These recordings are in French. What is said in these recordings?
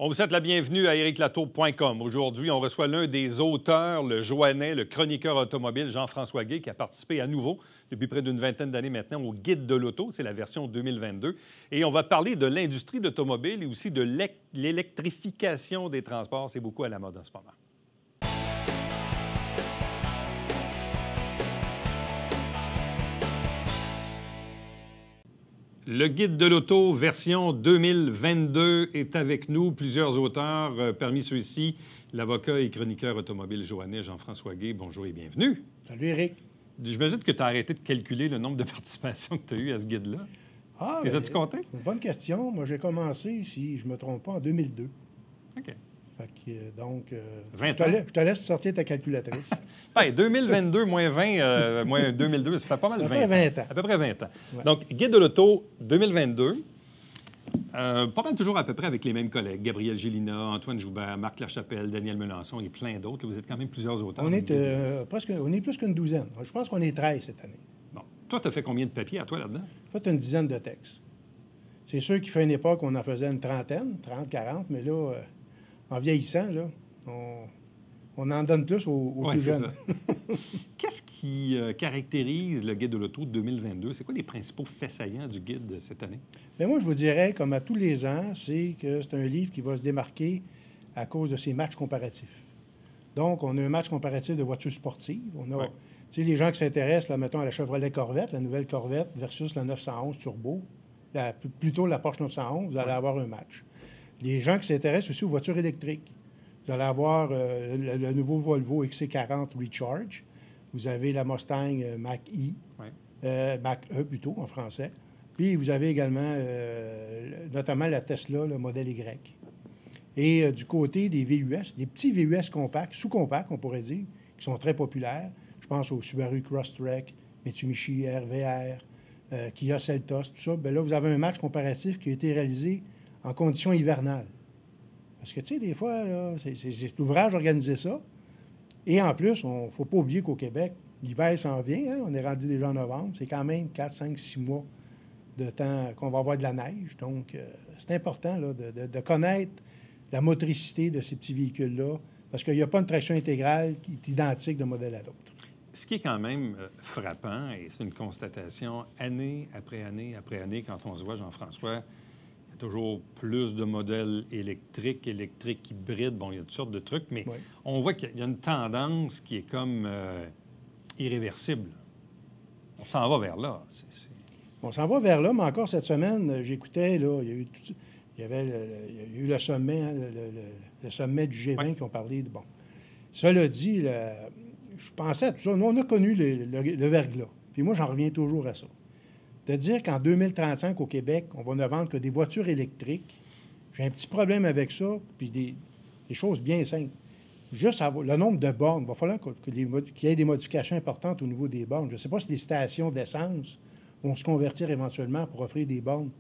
On vous souhaite la bienvenue à ériclatour.com. Aujourd'hui, on reçoit l'un des auteurs, le Joannais, le chroniqueur automobile Jean-François Guay, qui a participé à nouveau, depuis près d'une vingtaine d'années maintenant, au Guide de l'auto. C'est la version 2022. Et on va parler de l'industrie de l'automobile et aussi de l'électrification des transports. C'est beaucoup à la mode en ce moment. Le Guide de l'auto, version 2022, est avec nous. Plusieurs auteurs, parmi ceux-ci, l'avocat et chroniqueur automobile joannais Jean-François Guay. Bonjour et bienvenue. Salut, Éric. J'imagine que tu as arrêté de calculer le nombre de participations que tu as eues à ce guide-là. Ah, les as-tu compté? C'est une bonne question. Moi, j'ai commencé, si je ne me trompe pas, en 2002. OK. Fait que, donc, 20 je te laisse sortir ta calculatrice. Bien, 2022 moins 20, moins 2002, ça fait pas mal de 20 Ça fait 20 ans. À peu près 20 ans. Ouais. Donc, Guide de l'auto 2022, pas mal toujours à peu près avec les mêmes collègues. Gabriel Gélina, Antoine Joubert, Marc Lachapelle, Daniel Melançon et plein d'autres. Vous êtes quand même plusieurs auteurs. On est plus qu'une douzaine. Je pense qu'on est 13 cette année. Bon. Toi, tu as fait combien de papiers à toi là-dedans? J'ai fait une dizaine de textes. C'est sûr qu'il fait une époque où on en faisait une trentaine, 30, 40, mais là, en vieillissant, là, on en donne plus aux plus jeunes. Qu'est-ce qui caractérise le Guide de l'auto 2022? C'est quoi les principaux faits saillants du guide de cette année? Bien, moi, je vous dirais, comme à tous les ans, c'est que c'est un livre qui va se démarquer à cause de ses matchs comparatifs. Donc, on a un match comparatif de voitures sportives. On a, tu sais, les gens qui s'intéressent, là, mettons, à la Chevrolet Corvette, la nouvelle Corvette versus la 911 Turbo, plutôt la Porsche 911, vous allez avoir un match. Les gens qui s'intéressent aussi aux voitures électriques, vous allez avoir le nouveau Volvo XC40 Recharge. Vous avez la Mustang Mach-E, Mach-E plutôt en français. Puis vous avez également notamment la Tesla, le modèle Y. Et du côté des VUS, des petits VUS compacts, sous-compacts on pourrait dire, qui sont très populaires. Je pense au Subaru Crosstrek, Mitsubishi RVR, Kia Seltos, tout ça. Bien là, vous avez un match comparatif qui a été réalisé en conditions hivernales. Parce que, tu sais, des fois, là, c'est l'ouvrage d'organiser ça. Et en plus, il ne faut pas oublier qu'au Québec, l'hiver s'en vient. Hein? On est rendu déjà en novembre. C'est quand même 4, 5, 6 mois de temps qu'on va avoir de la neige. Donc, c'est important là, de connaître la motricité de ces petits véhicules-là parce qu'il n'y a pas une traction intégrale qui est identique d'un modèle à l'autre. Ce qui est quand même frappant, et c'est une constatation année après année après année, quand on se voit, Jean-François, toujours plus de modèles électriques hybrides. Bon, il y a toutes sortes de trucs, mais on voit qu'il y a une tendance qui est comme irréversible. On s'en va vers là. On s'en va vers là, mais encore cette semaine, j'écoutais, là, il y a eu le sommet, hein, le sommet du G20 qui ont parlé de... Bon, cela dit, je pensais à tout ça. Nous, on a connu le verglas. Puis moi, j'en reviens toujours à ça. De dire qu'en 2035, au Québec, on va ne vendre que des voitures électriques, j'ai un petit problème avec ça, puis des choses bien simples. Juste le nombre de bornes, il va falloir qu'il y ait des modifications importantes au niveau des bornes. Je ne sais pas si les stations d'essence vont se convertir éventuellement pour offrir des bornes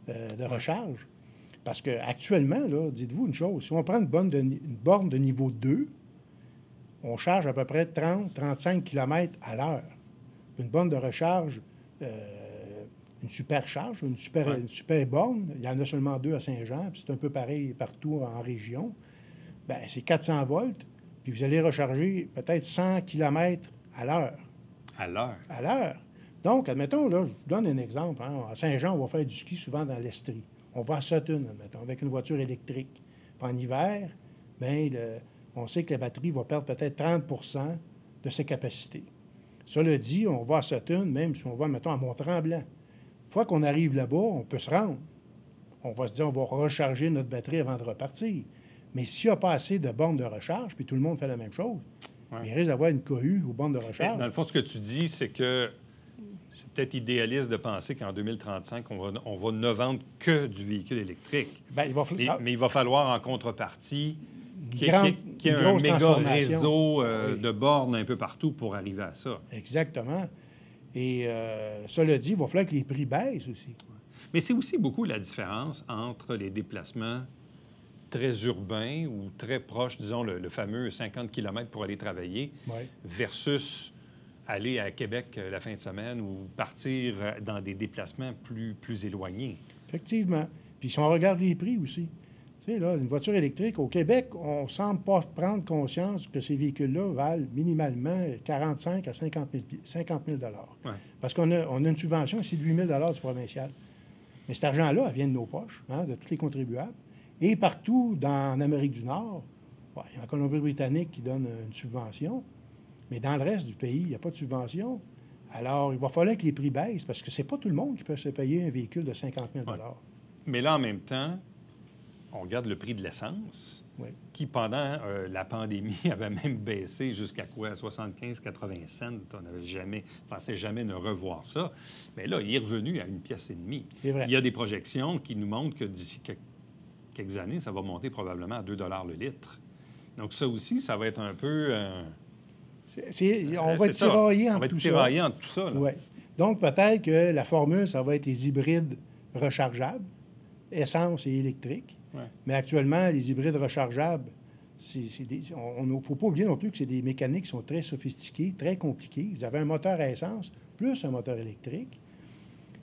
de recharge. Parce qu'actuellement, dites-vous une chose, si on prend une borne de niveau 2, on charge à peu près 30-35 km à l'heure. Une borne de recharge... une super charge, une super borne. Il y en a seulement 2 à Saint-Jean, puis c'est un peu pareil partout en région. Bien, c'est 400 volts, puis vous allez recharger peut-être 100 km à l'heure. À l'heure? À l'heure. Donc, admettons, là, je vous donne un exemple. Hein. À Saint-Jean, on va faire du ski souvent dans l'Estrie. On va à Sutton, admettons, avec une voiture électrique. Puis en hiver, bien, on sait que la batterie va perdre peut-être 30 de ses capacités. Cela dit, on va à Sutton, même si on va, mettons, à Mont-Tremblant. Une fois qu'on arrive là-bas, on peut se rendre. On va se dire, on va recharger notre batterie avant de repartir. Mais s'il n'y a pas assez de bornes de recharge, puis tout le monde fait la même chose, il risque d'avoir une cohue aux bornes de recharge. Dans le fond, ce que tu dis, c'est que c'est peut-être idéaliste de penser qu'en 2035, on va ne vendre que du véhicule électrique. Bien, mais il va falloir, en contrepartie, qu'il y ait un grosse méga réseau de bornes un peu partout pour arriver à ça. Exactement. Et cela dit, il va falloir que les prix baissent aussi. Mais c'est aussi beaucoup la différence entre les déplacements très urbains ou très proches, disons, le fameux 50 km pour aller travailler, versus aller à Québec la fin de semaine ou partir dans des déplacements plus éloignés. Effectivement. Puis si on regarde les prix aussi, Tu sais, là, une voiture électrique, au Québec, on ne semble pas prendre conscience que ces véhicules-là valent minimalement 45 à 50 000 Ouais. Parce qu'on a une subvention ici de 8 000 du provincial. Mais cet argent-là, elle vient de nos poches, hein, de tous les contribuables. Et partout en Amérique du Nord, ouais, il y a en Colombie-Britannique qui donne une subvention, mais dans le reste du pays, il n'y a pas de subvention. Alors, il va falloir que les prix baissent parce que c'est pas tout le monde qui peut se payer un véhicule de 50 000 Ouais. Mais là, en même temps, on regarde le prix de l'essence, Oui. qui, pendant la pandémie, avait même baissé jusqu'à quoi? 75-80 cents. On n'avait jamais, pensait jamais ne revoir ça. Mais là, il est revenu à 1,5 pièce. C'est vrai. Il y a des projections qui nous montrent que d'ici quelques années, ça va monter probablement à 2 le litre. Donc ça aussi, ça va être un peu... On va être tiraillé entre tout ça. Tiraillé entre tout ça. Ouais. Donc, peut-être que la formule, ça va être les hybrides rechargeables, essence et électrique. Ouais. Mais actuellement, les hybrides rechargeables, on ne faut pas oublier non plus que c'est des mécaniques qui sont très sophistiquées, très compliquées. Vous avez un moteur à essence plus un moteur électrique.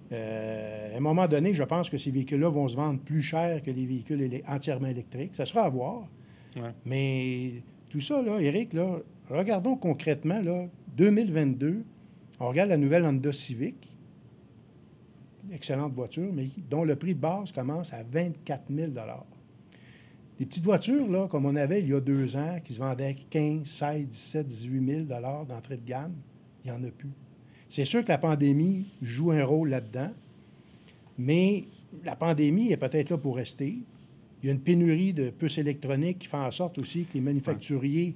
À un moment donné, je pense que ces véhicules-là vont se vendre plus cher que les véhicules entièrement électriques. Ça sera à voir. Ouais. Mais tout ça, là, Éric, là, regardons concrètement, là, 2022, on regarde la nouvelle Honda Civic, excellente voiture, mais dont le prix de base commence à 24 000 Des petites voitures, là, comme on avait il y a 2 ans, qui se vendaient à 15, 16, 17, 18 000 d'entrée de gamme, il n'y en a plus. C'est sûr que la pandémie joue un rôle là-dedans, mais la pandémie est peut-être là pour rester. Il y a une pénurie de puces électroniques qui fait en sorte aussi que les manufacturiers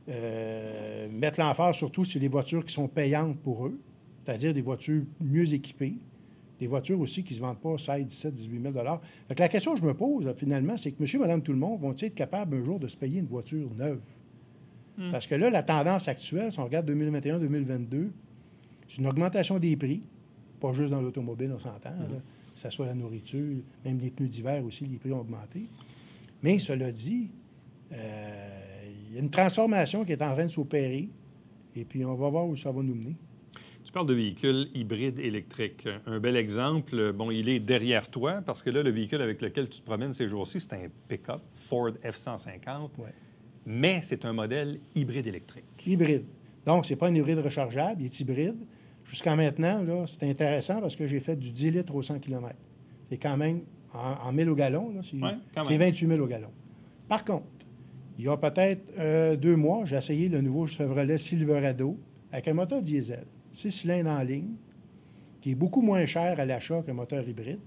mettent l'emphase surtout sur les voitures qui sont payantes pour eux, c'est-à-dire des voitures mieux équipées, des voitures aussi qui ne se vendent pas 16, 17, 18 000 Fait que la question que je me pose, finalement, c'est que monsieur, madame, tout le monde vont-ils être capables un jour de se payer une voiture neuve? Parce que là, la tendance actuelle, si on regarde 2021-2022, c'est une augmentation des prix, pas juste dans l'automobile, on s'entend, là, que ce soit la nourriture, même les pneus d'hiver aussi, les prix ont augmenté. Mais cela dit, il y a une transformation qui est en train de s'opérer, et puis on va voir où ça va nous mener. Tu parles de véhicules hybrides électriques. Un bel exemple, bon, il est derrière toi, parce que là, le véhicule avec lequel tu te promènes ces jours-ci, c'est un pick-up Ford F-150, Ouais. mais c'est un modèle hybride électrique. Hybride. Donc, ce n'est pas un hybride rechargeable, il est hybride. Jusqu'à maintenant, là, c'est intéressant parce que j'ai fait du 10 litres au 100 km. C'est quand même, en 1000 au gallon, là, c'est 28 000 au gallon. Par contre, il y a peut-être 2 mois, j'ai essayé le nouveau Chevrolet Silverado avec un moteur diesel, 6 cylindres en ligne, qui est beaucoup moins cher à l'achat qu'un moteur hybride.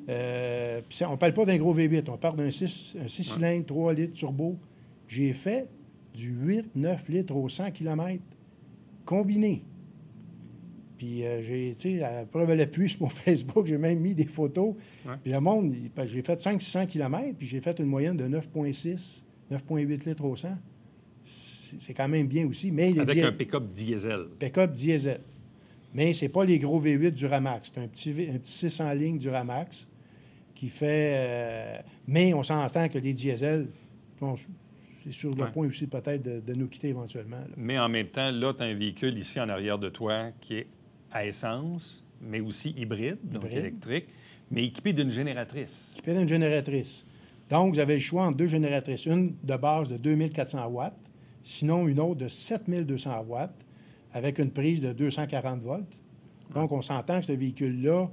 On ne parle pas d'un gros V8, on parle d'un 6 cylindres, 3 litres turbo. J'ai fait du 8-9 litres au 100 km combiné. Puis, tu sais, à preuve à l'appui sur mon Facebook, j'ai même mis des photos. Ouais. Puis le monde, j'ai fait 500-600 km, puis j'ai fait une moyenne de 9,6, 9,8 litres au 100. C'est quand même bien aussi. Mais Avec un pick-up diesel. Pick-up diesel. Mais ce n'est pas les gros V8 du Ramax. C'est un petit 6 en ligne du Ramax qui fait... mais on s'entend que les diesels, bon, c'est sur le point aussi peut-être de nous quitter éventuellement. Là. Mais en même temps, là, tu as un véhicule ici en arrière de toi qui est à essence, mais aussi hybride, donc électrique, mais équipé d'une génératrice. Équipé d'une génératrice. Donc, vous avez le choix entre 2 génératrices. Une de base de 2400 watts, sinon une autre de 7200 watts, avec une prise de 240 volts. Donc, on s'entend que ce véhicule-là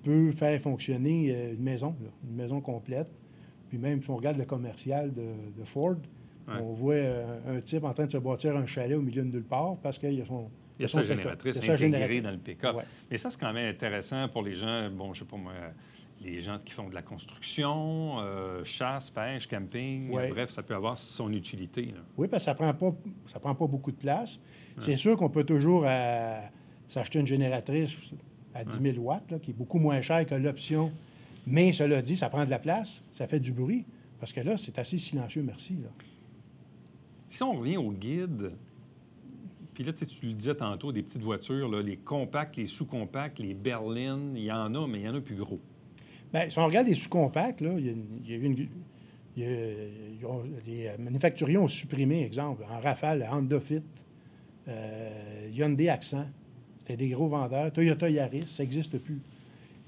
peut faire fonctionner une maison complète. Puis même si on regarde le commercial de Ford, on voit un type en train de se bâtir un chalet au milieu de nulle part parce qu'il y a son... Il y a sa génératrice intégrée dans le pick-up. Ouais. Mais ça, c'est quand même intéressant pour les gens, bon, je sais pas moi, les gens qui font de la construction, chasse, pêche, camping, bref, ça peut avoir son utilité. Là. Oui, parce que ça prend pas beaucoup de place. C'est sûr qu'on peut toujours s'acheter une génératrice à 10 000 watts, là, qui est beaucoup moins chère que l'option. Mais cela dit, ça prend de la place, ça fait du bruit, parce que là, c'est assez silencieux, merci. Là. Si on revient au guide, puis là, tu le disais tantôt, des petites voitures, là, les compacts, les sous-compacts, les berlines, il y en a, mais il y en a plus gros. Bien, si on regarde les sous-compacts, là, les manufacturiers ont supprimé, exemple, en rafale, Honda Fit, Hyundai Accent, c'était des gros vendeurs, Toyota Yaris, ça n'existe plus.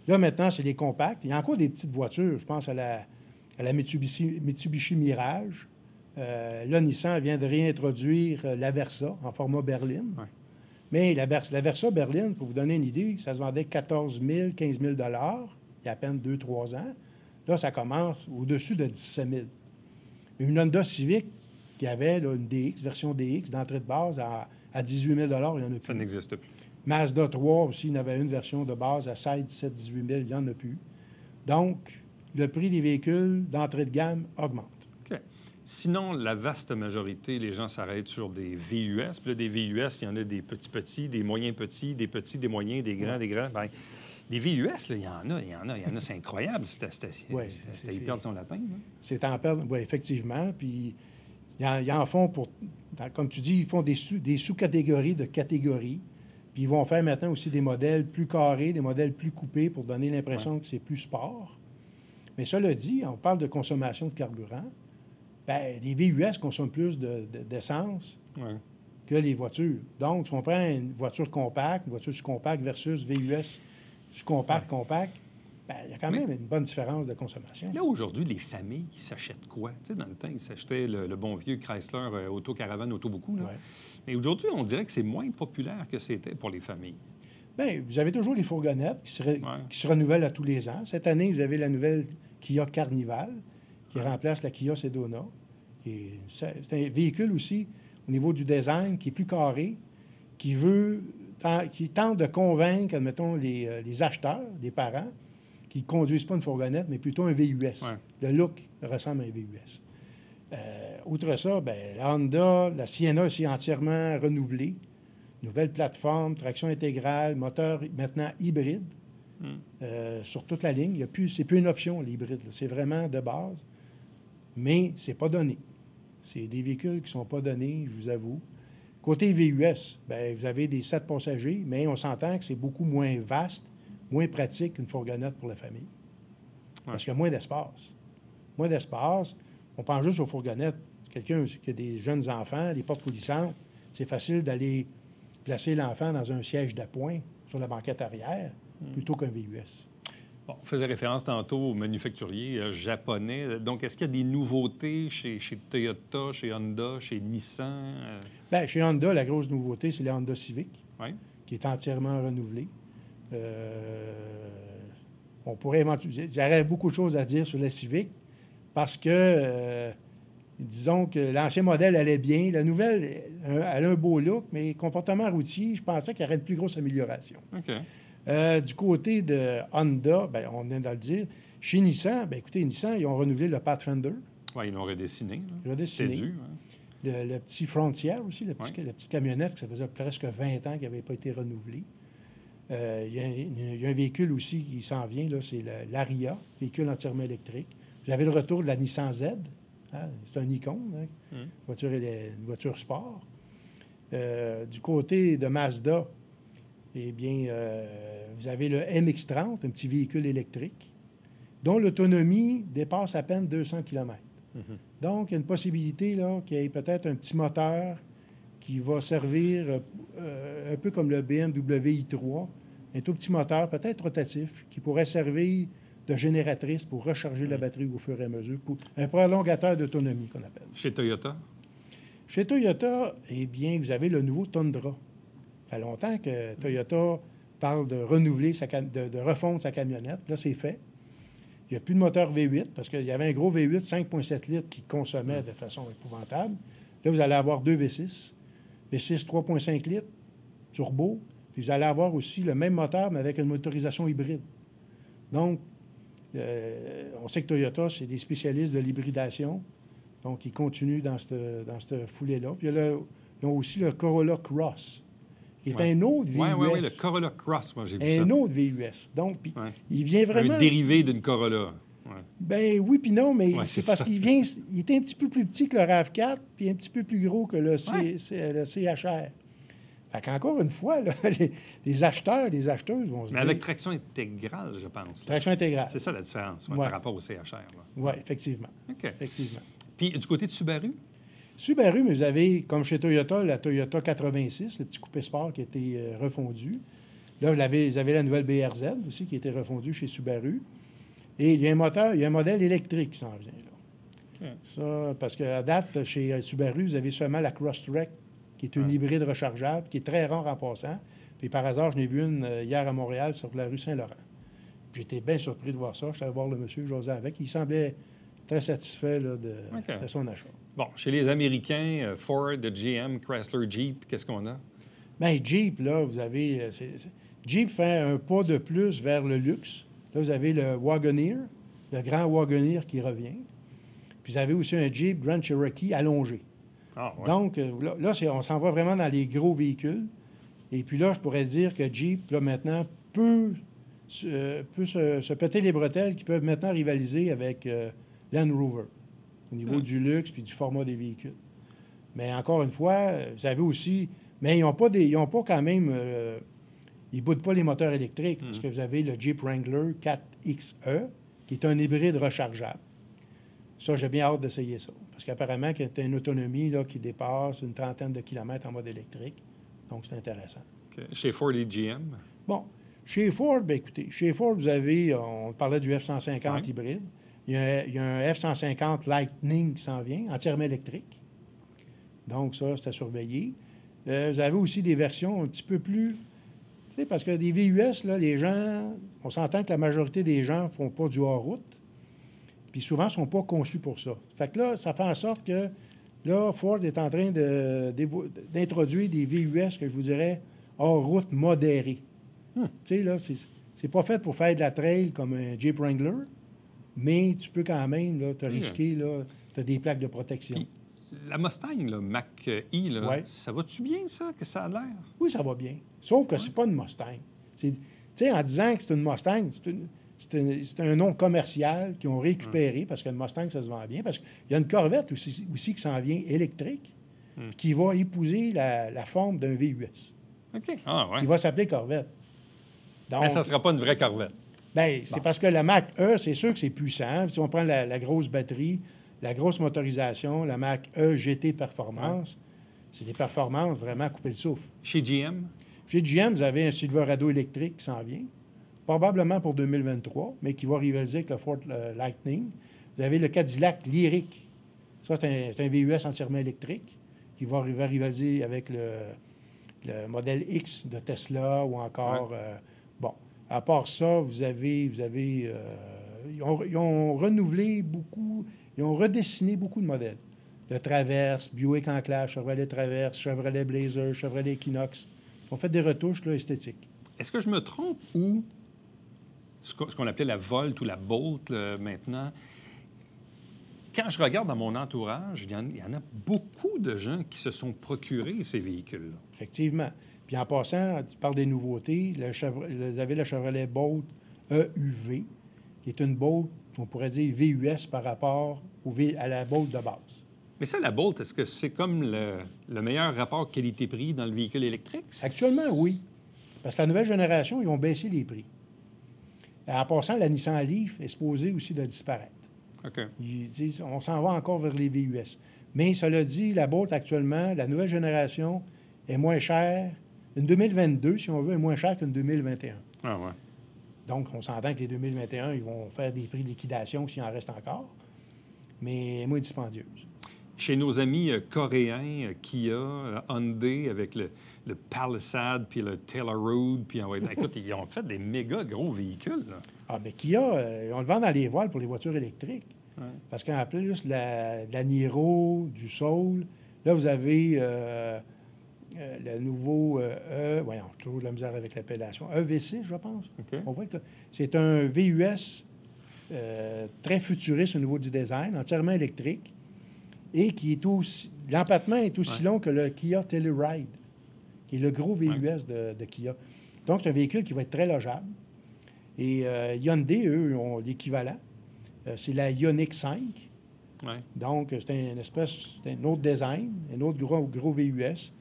Là, maintenant, c'est les compacts. Il y a encore des petites voitures, je pense à la Mitsubishi Mirage. Là, Nissan vient de réintroduire la Versa en format berline. Ouais. Mais la Versa berline, pour vous donner une idée, ça se vendait 14 000, 15 000 il y a à peine 2-3 ans. Là, ça commence au-dessus de 17 000. Une Honda Civic qui avait là, une DX, version DX, d'entrée de base à 18 000 il n'y en a plus. Ça n'existe plus. Mazda 3 aussi, il y en avait une version de base à 16, 17, 18 000, il n'y en a plus. Donc, le prix des véhicules d'entrée de gamme augmente. OK. Sinon, la vaste majorité, les gens s'arrêtent sur des VUS. Puis là, des VUS, il y en a des petits, des moyens petits, des moyens, des grands, des grands. Bien, des VUS, là, il y en a, c'est incroyable. C'était ils perdent son lapin. Là. C'est en perdre, oui, effectivement. Puis, ils en font pour, comme tu dis, ils font des sous-catégories de catégories. Puis, ils vont faire maintenant aussi des modèles plus carrés, des modèles plus coupés pour donner l'impression que c'est plus sport. Mais cela dit, on parle de consommation de carburant. Bien, les VUS consomment plus d'essence que les voitures. Donc, si on prend une voiture compacte, une voiture sous-compacte versus VUS sous-compact, compact, bien, il y a quand même une bonne différence de consommation. Là, aujourd'hui, les familles, ils s'achètent quoi? Tu sais, dans le temps, ils s'achetaient le bon vieux Chrysler Auto-Caravane, Auto-Beaucoup. Ouais. Mais aujourd'hui, on dirait que c'est moins populaire que c'était pour les familles. Bien, vous avez toujours les fourgonnettes qui se renouvellent à tous les ans. Cette année, vous avez la nouvelle Kia Carnival qui remplace la Kia Sedona. C'est un véhicule aussi, au niveau du design, qui est plus carré, qui tente de convaincre, admettons, les acheteurs, les parents, qui ne conduisent pas une fourgonnette, mais plutôt un VUS. Ouais. Le look ressemble à un VUS. Outre ça, bien, la Honda, la Sienna aussi entièrement renouvelée. Nouvelle plateforme, traction intégrale, moteur maintenant hybride sur toute la ligne. C'est plus une option, l'hybride. C'est vraiment de base. Mais c'est pas donné. C'est des véhicules qui ne sont pas donnés, je vous avoue. Côté VUS, bien, vous avez des 7 passagers, mais on s'entend que c'est beaucoup moins vaste, moins pratique qu'une fourgonnette pour la famille. Ouais. Parce qu'il y a moins d'espace. Moins d'espace. On pense juste aux fourgonnettes. Quelqu'un qui a des jeunes enfants, les portes coulissantes, c'est facile d'aller placer l'enfant dans un siège d'appoint sur la banquette arrière plutôt qu'un VUS. Bon, on faisait référence tantôt aux manufacturiers japonais. Donc, est-ce qu'il y a des nouveautés chez Toyota, chez Honda, chez Nissan? Bien, chez Honda, la grosse nouveauté, c'est la Honda Civic, qui est entièrement renouvelée. On pourrait éventuellement... J'aurais beaucoup de choses à dire sur la Civic parce que, disons que l'ancien modèle allait bien. La nouvelle, elle a un beau look, mais comportement routier, je pensais qu'il y aurait une plus grosse amélioration. OK. Du côté de Honda, bien, on vient de le dire. Chez Nissan, bien, écoutez, Nissan, ils ont renouvelé le Pathfinder. Oui, ils l'ont redessiné. Redessiné. C'est dû. Le petit Frontier aussi, la petite camionnette, que ça faisait presque 20 ans qu'il n'avait pas été renouvelé. Il y a un véhicule aussi qui s'en vient, là, c'est l'Aria, véhicule entièrement électrique. Vous avez le retour de la Nissan Z. Hein, c'est un icône, une voiture sport. Du côté de Mazda, eh bien, vous avez le MX-30, un petit véhicule électrique, dont l'autonomie dépasse à peine 200 km. Donc, il y a une possibilité là, qu'il y ait peut-être un petit moteur qui va servir un peu comme le BMW i3, un tout petit moteur, peut-être rotatif, qui pourrait servir de génératrice pour recharger la batterie au fur et à mesure, pour un prolongateur d'autonomie qu'on appelle. Chez Toyota? Chez Toyota, eh bien, vous avez le nouveau Tundra. Ça fait longtemps que Toyota parle de renouveler, de refondre sa camionnette. Là, c'est fait. Il n'y a plus de moteur V8 parce qu'il y avait un gros V8 5,7 litres qui consommait de façon épouvantable. Là, vous allez avoir deux V6. V6 3,5 litres, turbo. Puis vous allez avoir aussi le même moteur, mais avec une motorisation hybride. Donc, on sait que Toyota, c'est des spécialistes de l'hybridation. Donc, ils continuent dans cette foulée-là. Puis là, ils ont aussi le Corolla Cross, qui est un autre VUS. Oui, le Corolla Cross, moi, j'ai vu ça. Un autre VUS. Donc, il vient vraiment... Un dérivé d'une Corolla. Ben oui, puis non, mais c'est parce qu'il vient... Il est un petit peu plus petit que le RAV4, puis un petit peu plus gros que le CHR. Fait qu'encore une fois, là, les acheteurs, les acheteuses vont se dire... Mais avec traction intégrale, je pense. Traction intégrale. C'est ça la différence par rapport au CHR. Oui, effectivement. OK. Effectivement. Puis, du côté de Subaru? Subaru, mais vous avez, comme chez Toyota, la Toyota 86, le petit coupé sport qui a été refondu. Là, vous avez la nouvelle BRZ aussi qui a été refondue chez Subaru. Et il y a un modèle électrique qui s'en vient, là. OK. Ça, parce qu'à date, chez Subaru, vous avez seulement la Crosstrek, qui est une hybride rechargeable, qui est très rare en passant. Puis par hasard, je n'ai vu une hier à Montréal sur la rue Saint-Laurent. Puis j'étais bien surpris de voir ça. Je suis allé voir le monsieur, j'osais avec. Il semblait très satisfait là, de son achat. Bon, chez les Américains, Ford, GM, Chrysler, Jeep, qu'est-ce qu'on a? Bien, Jeep, là, vous avez... Jeep fait un pas de plus vers le luxe. Là, vous avez le Wagoneer, le grand Wagoneer qui revient. Puis vous avez aussi un Jeep Grand Cherokee allongé. Ah, ouais. Donc, là, on s'en va vraiment dans les gros véhicules. Et puis là, je pourrais dire que Jeep, là, maintenant, peut se péter les bretelles qui peuvent maintenant rivaliser avec Land Rover au niveau du luxe puis du format des véhicules. Mais encore une fois, vous avez aussi... Mais ils n'ont pas quand même... ils ne boudent pas les moteurs électriques parce que vous avez le Jeep Wrangler 4XE qui est un hybride rechargeable. Ça, j'ai bien hâte d'essayer ça. Parce qu'apparemment, il y a une autonomie là, qui dépasse une trentaine de kilomètres en mode électrique. Donc, c'est intéressant. OK. Chez Ford et GM? Bon. Chez Ford, bien écoutez, chez Ford, vous avez, on parlait du F-150 hybride. Il y a un F-150 Lightning qui s'en vient, entièrement électrique. Donc, ça, c'est à surveiller. Vous avez aussi des versions un petit peu plus... Tu sais, parce que des VUS, là, les gens... On s'entend que la majorité des gens ne font pas du hors-route. Puis souvent, ne sont pas conçus pour ça. Fait que là, ça fait en sorte que... Là, Ford est en train d'introduire des VUS que je vous dirais hors-route modérés. Tu sais, là, c'est pas fait pour faire de la trail comme un Jeep Wrangler, mais tu peux quand même là, te risquer, là, tu as des plaques de protection. Puis, la Mustang, là, Mach-E, là, ça va-tu bien, ça, que ça a l'air? Oui, ça va bien. Sauf que c'est pas une Mustang. Tu sais, en disant que c'est une Mustang, c'est un nom commercial qu'ils ont récupéré parce qu'une Mustang, ça se vend bien. Parce qu'il y a une Corvette aussi qui s'en vient électrique qui va épouser la forme d'un VUS. OK. Ah, ouais. Qui va s'appeler Corvette. Donc, mais ça ne sera pas une vraie Corvette. Bien, c'est parce que la Mach-E, c'est sûr que c'est puissant. Si on prend la grosse batterie, la grosse motorisation, la Mach-E GT Performance, c'est des performances vraiment à couper le souffle. Chez GM? Chez GM, vous avez un Silverado électrique qui s'en vient, probablement pour 2023, mais qui va rivaliser avec le Ford Lightning. Vous avez le Cadillac Lyriq. Ça, c'est un VUS entièrement électrique qui va rivaliser avec le modèle X de Tesla ou encore... bon, à part ça, vous avez ils ont renouvelé beaucoup, ils ont redessiné beaucoup de modèles. Le Traverse, Buick Enclave, Chevrolet Traverse, Chevrolet Blazer, Chevrolet Equinox. Ils ont fait des retouches là, esthétiques. Est-ce que je me trompe ou ce qu'on appelait la Volt ou la Bolt maintenant, quand je regarde dans mon entourage, il y en a beaucoup de gens qui se sont procurés ces véhicules-là. Effectivement. Puis en passant, tu parles des nouveautés, vous avez la Chevrolet Bolt EUV, qui est une Bolt, on pourrait dire VUS par rapport à la Bolt de base. Mais ça, la Bolt, est-ce que c'est comme le meilleur rapport qualité-prix dans le véhicule électrique? Actuellement, oui. Parce que la nouvelle génération, ils ont baissé les prix. En passant, la Nissan Leaf est supposée aussi de disparaître. OK. Ils disent, on s'en va encore vers les VUS. Mais cela dit, la Bolt actuellement, la nouvelle génération est moins chère. Une 2022, si on veut, est moins chère qu'une 2021. Ah ouais. Donc, on s'entend que les 2021, ils vont faire des prix de liquidation s'il en reste encore, mais moins dispendieuse. Chez nos amis coréens, Kia, Hyundai, avec le Palisade, puis le Telluride, puis écoute, ils ont fait des méga gros véhicules. Là. Ah, mais Kia, on le vend dans les voiles pour les voitures électriques. Ouais. Parce qu'en plus, la Niro, du Soul, là, vous avez le nouveau voyons, j'ai toujours de la misère avec l'appellation. EV6, je pense. Okay. On voit que c'est un VUS très futuriste au niveau du design, entièrement électrique, et qui est aussi... L'empattement est aussi long que le Kia Telluride, qui est le gros VUS de Kia. Donc, c'est un véhicule qui va être très logeable. Et Hyundai, eux, ont l'équivalent. C'est la Ioniq 5. Ouais. Donc, c'est un autre design, un autre gros VUS.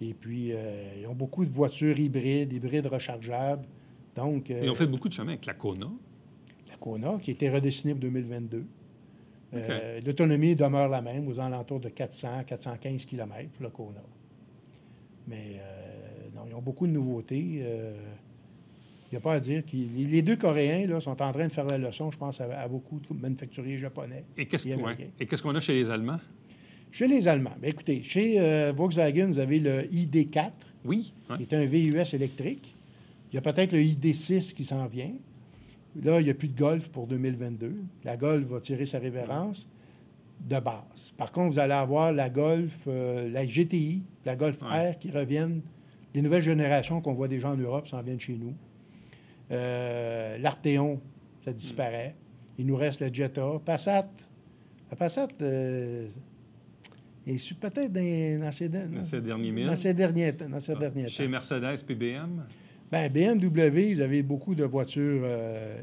Et puis, ils ont beaucoup de voitures hybrides rechargeables. Donc, ils ont fait beaucoup de chemin avec la Kona. La Kona, qui a été redessinée pour 2022. Okay. L'autonomie demeure la même, aux alentours de 400-415 km pour la Kona. Mais non, ils ont beaucoup de nouveautés. Il n'y a pas à dire. Les deux Coréens là, sont en train de faire la leçon, je pense, à beaucoup de manufacturiers japonais. Et qu'est-ce qu'on a chez les Allemands? Chez les Allemands, bien, écoutez, chez Volkswagen, vous avez le ID4, Oui. qui est un VUS électrique. Il y a peut-être le ID6 qui s'en vient. Là, il n'y a plus de Golf pour 2022. La Golf va tirer sa révérence de base. Par contre, vous allez avoir la Golf, la GTI, la Golf R qui reviennent. Les nouvelles générations qu'on voit déjà en Europe s'en viennent chez nous. L'Arteon, ça disparaît. Il nous reste la Jetta. Passat. La Passat est peut-être dans ces derniers temps. Chez Mercedes puis BM? Bien, BMW, vous avez beaucoup de voitures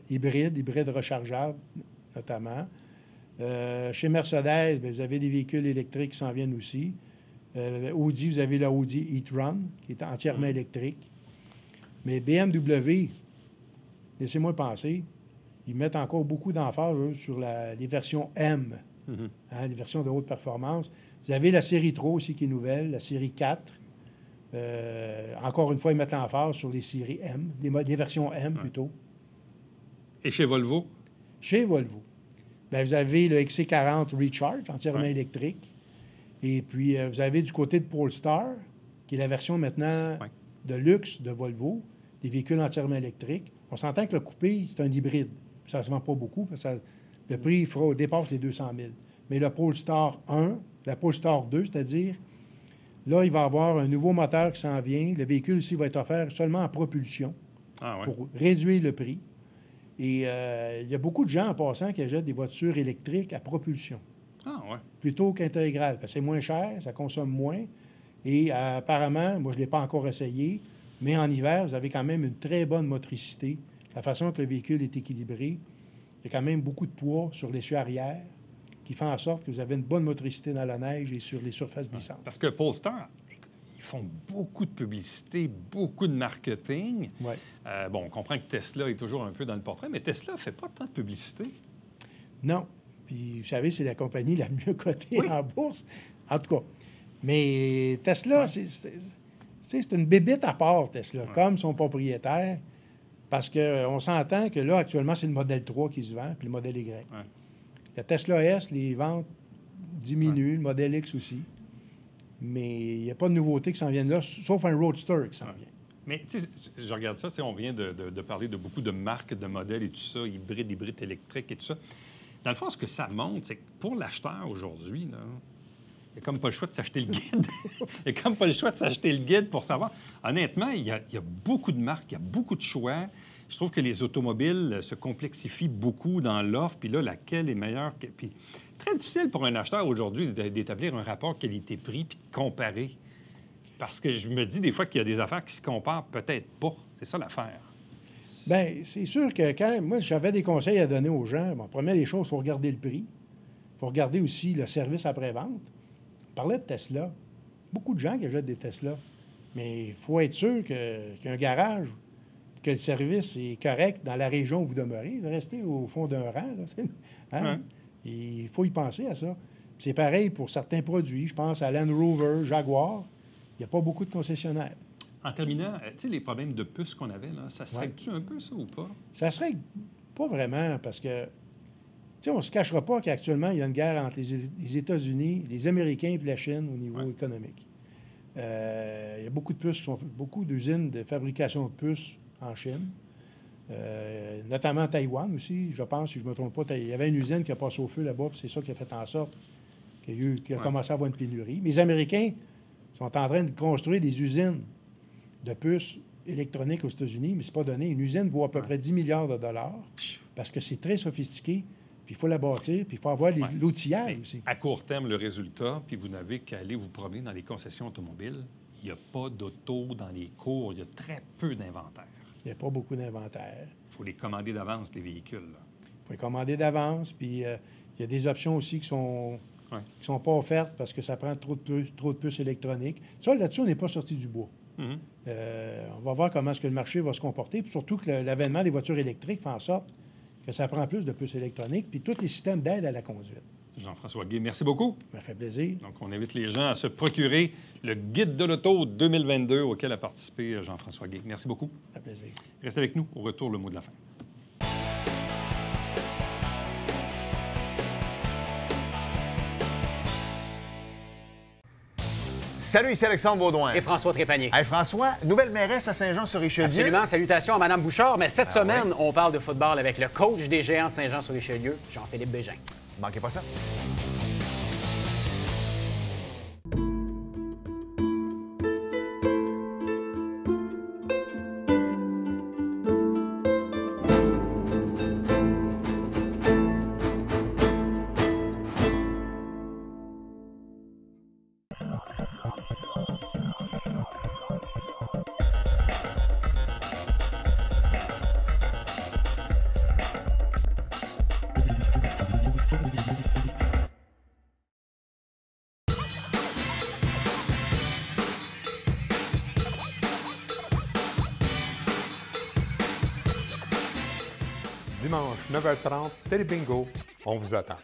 hybrides rechargeables, notamment. Chez Mercedes, bien, vous avez des véhicules électriques qui s'en viennent aussi. Audi, vous avez la Audi e-tron, qui est entièrement électrique. Mais BMW, laissez-moi penser, ils mettent encore beaucoup d'emphase sur les versions M, les versions de haute performance. Vous avez la série 3 aussi qui est nouvelle, la série 4. Encore une fois, ils mettent l'emphase sur les séries M, les versions M plutôt. Et chez Volvo? Chez Volvo, bien, vous avez le XC40 Recharge, entièrement électrique. Et puis, vous avez du côté de Polestar, qui est la version maintenant de luxe de Volvo, des véhicules entièrement électriques. On s'entend que le coupé, c'est un hybride. Ça ne se vend pas beaucoup, parce que le prix dépasse les 200 000. Mais le Polestar 1, la Polestar 2, c'est-à-dire, là, il va y avoir un nouveau moteur qui s'en vient. Le véhicule aussi va être offert seulement en propulsion pour réduire le prix. Et il y a beaucoup de gens, en passant, qui achètent des voitures électriques à propulsion. Plutôt qu'intégrale, parce que c'est moins cher, ça consomme moins. Et apparemment, moi, je ne l'ai pas encore essayé, mais en hiver, vous avez quand même une très bonne motricité. La façon que le véhicule est équilibré, il y a quand même beaucoup de poids sur l'essieu arrière qui fait en sorte que vous avez une bonne motricité dans la neige et sur les surfaces glissantes. Parce que Polestar, ils font beaucoup de publicité, beaucoup de marketing. Bon, on comprend que Tesla est toujours un peu dans le portrait, mais Tesla ne fait pas tant de publicité. Non. Puis, vous savez, c'est la compagnie la mieux cotée en bourse. En tout cas. Mais Tesla, c'est une bébête à part, Tesla, comme son propriétaire, parce qu'on s'entend que là, actuellement, c'est le modèle 3 qui se vend, puis le modèle Y. Le Tesla S, les ventes diminuent, le modèle X aussi. Mais il n'y a pas de nouveauté qui s'en viennent là, sauf un Roadster qui s'en vient. Mais tu sais, je regarde ça, on vient de parler de beaucoup de marques, de modèles et tout ça, hybrides électriques et tout ça. Dans le fond, ce que ça montre, c'est que pour l'acheteur aujourd'hui, là, il n'y a comme pas le choix de s'acheter le guide. Il n'y a comme pas le choix de s'acheter le guide pour savoir. Honnêtement, il y a beaucoup de marques, il y a beaucoup de choix. Je trouve que les automobiles se complexifient beaucoup dans l'offre, puis là, laquelle est meilleure. Puis très difficile pour un acheteur aujourd'hui d'établir un rapport qualité-prix puis de comparer. Parce que je me dis des fois qu'il y a des affaires qui se comparent peut-être pas. C'est ça l'affaire. Bien, c'est sûr que quand moi, j'avais des conseils à donner aux gens, bon, première des choses, il faut regarder le prix. Il faut regarder aussi le service après-vente. On parlait de Tesla. Beaucoup de gens qui achètent des Tesla. Mais il faut être sûr qu'il y a un garage, que le service est correct dans la région où vous demeurez. Restez au fond d'un rang. Là, il faut y penser à ça. C'est pareil pour certains produits. Je pense à Land Rover, Jaguar. Il n'y a pas beaucoup de concessionnaires. En terminant, tu sais, les problèmes de puces qu'on avait, là, ça se règle-tu un peu, ça, ou pas? Ça se règle pas vraiment, parce que, tu sais, on ne se cachera pas qu'actuellement, il y a une guerre entre les États-Unis, les Américains et la Chine au niveau économique. Il y a beaucoup de puces, beaucoup d'usines de fabrication de puces en Chine, notamment à Taïwan aussi, je pense, si je ne me trompe pas. Il y avait une usine qui a passé au feu là-bas, puis c'est ça qui a fait en sorte qu'il a commencé à avoir une pénurie. Mais les Américains sont en train de construire des usines de puces électroniques aux États-Unis, mais ce n'est pas donné. Une usine vaut à peu près 10 milliards de dollars parce que c'est très sophistiqué, puis il faut la bâtir, puis il faut avoir l'outillage aussi. À court terme, le résultat, puis vous n'avez qu'à aller vous promener dans les concessions automobiles, il n'y a pas d'auto dans les cours, il y a très peu d'inventaire. Il n'y a pas beaucoup d'inventaire. Il faut les commander d'avance, les véhicules. Il faut les commander d'avance, puis il y a des options aussi qui sont pas offertes parce que ça prend trop de puces électroniques. Ça, là-dessus, on n'est pas sorti du bois. On va voir comment est-ce que le marché va se comporter, puis surtout que l'avènement des voitures électriques fait en sorte que ça prend plus de puces électroniques, puis tous les systèmes d'aide à la conduite. Jean-François Guay, merci beaucoup. Ça fait plaisir. Donc, on invite les gens à se procurer le Guide de l'auto 2022 auquel a participé Jean-François Guay. Merci beaucoup. Ça fait plaisir. Restez avec nous. Au retour, le mot de la fin. Salut, ici Alexandre Baudouin. Et François Trépanier. Hey François, nouvelle mairesse à Saint-Jean-sur-Richelieu. Absolument. Salutations à Mme Bouchard. Mais cette semaine, ouais. on parle de football avec le coach des Géants de Saint-Jean-sur-Richelieu, Jean-Philippe Bégin. Manquez pas ça. Dimanche, 9h30, Télé Bingo, on vous attend.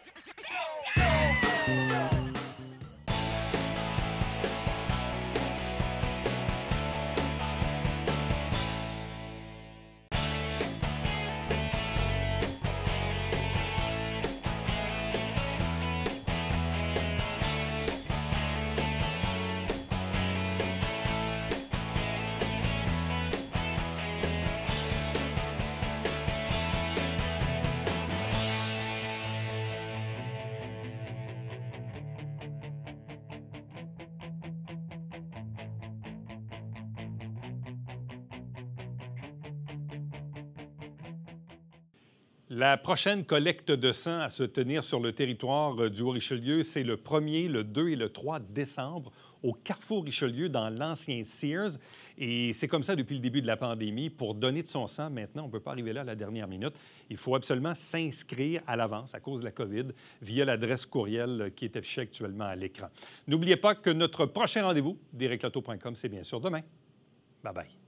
La prochaine collecte de sang à se tenir sur le territoire du Haut-Richelieu, c'est le 1er, le 2 et le 3 décembre au Carrefour Richelieu dans l'ancien Sears. Et c'est comme ça depuis le début de la pandémie. Pour donner de son sang, maintenant, on ne peut pas arriver là à la dernière minute. Il faut absolument s'inscrire à l'avance à cause de la COVID via l'adresse courriel qui est affichée actuellement à l'écran. N'oubliez pas que notre prochain rendez-vous, directauto.com, c'est bien sûr demain. Bye-bye.